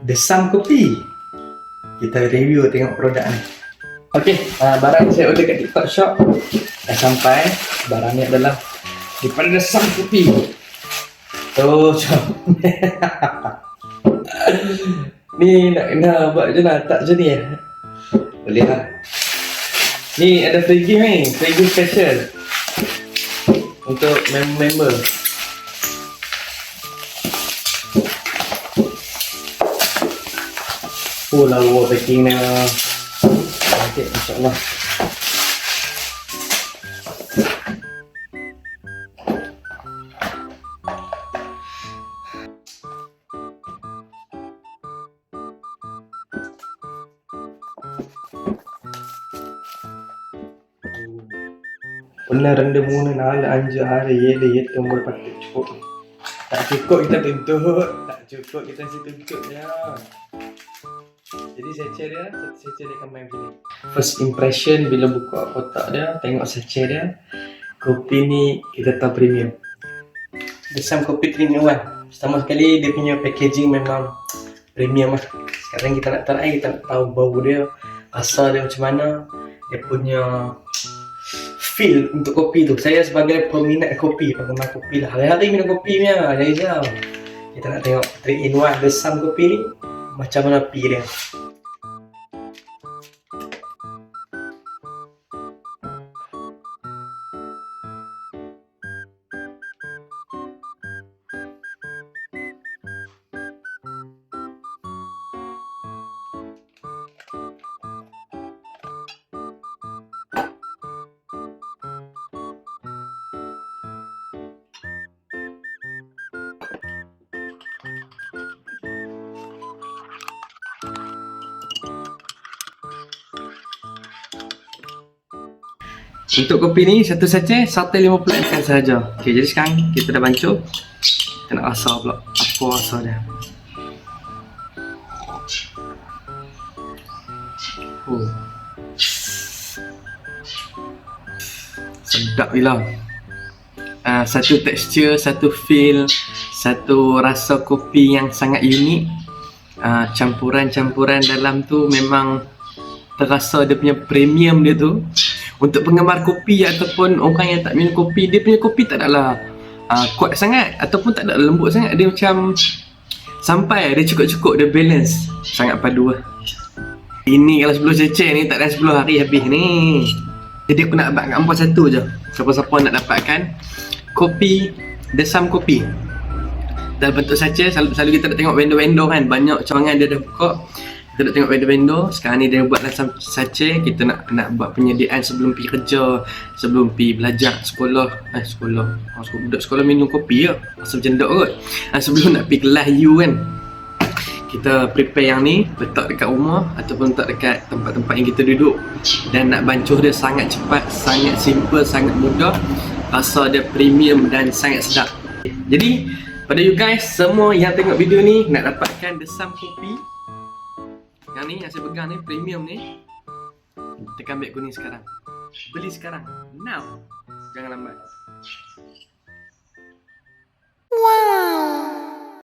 Desam Kopi. Kita review tengok produk ni. Okey, barang saya order kat TikTok Shop dah sampai. Barang ni adalah daripada Desam Kopi. Tu, ni nak buat je lah, tak macam ni ya. Boleh lah. Ni ada free gift ni, free gift special untuk member. Oh lawa packing dia. Cantik insya-Allah. Benar 2 3 4 5 6 7 8 9 10 cukup. Tak cukup kita tuntut. Tak cukup kita tuntut je. Jadi sachet dia akan main macam ni. First impression bila buka kotak dia, tengok sachet dia. Kopi ni kita tahu premium. Desam Kopi 3 in 1. Pertama sekali dia punya packaging memang premium lah. Sekarang kita nak try, kita nak tahu bau dia, rasa dia macam mana, dia punya feel untuk kopi tu. Saya sebagai peminat kopi, penggemar kopi lah. Hari-hari minum kopi punya, jadi jam. Kita nak tengok 3 in 1 Desam Kopi ni macam mana feel dia. Untuk kopi ni satu sachet 150ml sahaja. Okey, jadi sekarang kita dah bancuh. Kita nak rasa pula apa rasa dia. Sedap gila. Satu tekstur, satu feel, satu rasa kopi yang sangat unik. Campuran-campuran dalam tu memang terasa dia punya premium dia tu. Untuk penggemar kopi ataupun orang yang tak minum kopi, dia punya kopi tak adalah kuat sangat ataupun tak ada lembut sangat. Dia macam sampai, dia cukup-cukup, dia balance. Sangat padu lah. Ini kalau 10 cecek ni tak ada 10 hari habis ni. Jadi aku nak abang kat hampa satu je. Siapa-siapa nak dapatkan kopi Desam Kopi dalam bentuk sachet. Selalu kita nak tengok vendor-vendor kan, banyak cawangan dia dah buka. Kita nak tengok vendor-vendor. Sekarang ni dia buat dalam sachet. Kita nak buat penyediaan sebelum pergi kerja, sebelum pergi belajar sekolah. Budak sekolah minum kopi je, asal macam dok kot. Sebelum nak pergi kelas U kan, kita prepare yang ni, letak dekat rumah ataupun letak dekat tempat-tempat yang kita duduk. Dan nak bancuh dia sangat cepat, sangat simple, sangat mudah. Rasa dia premium dan sangat sedap. Jadi pada you guys semua yang tengok video ni nak dapatkan Desam Kopi yang ni, yang saya pegang ni, premium ni, tekan beg kuning sekarang. Beli sekarang, now. Jangan lambat. Wow.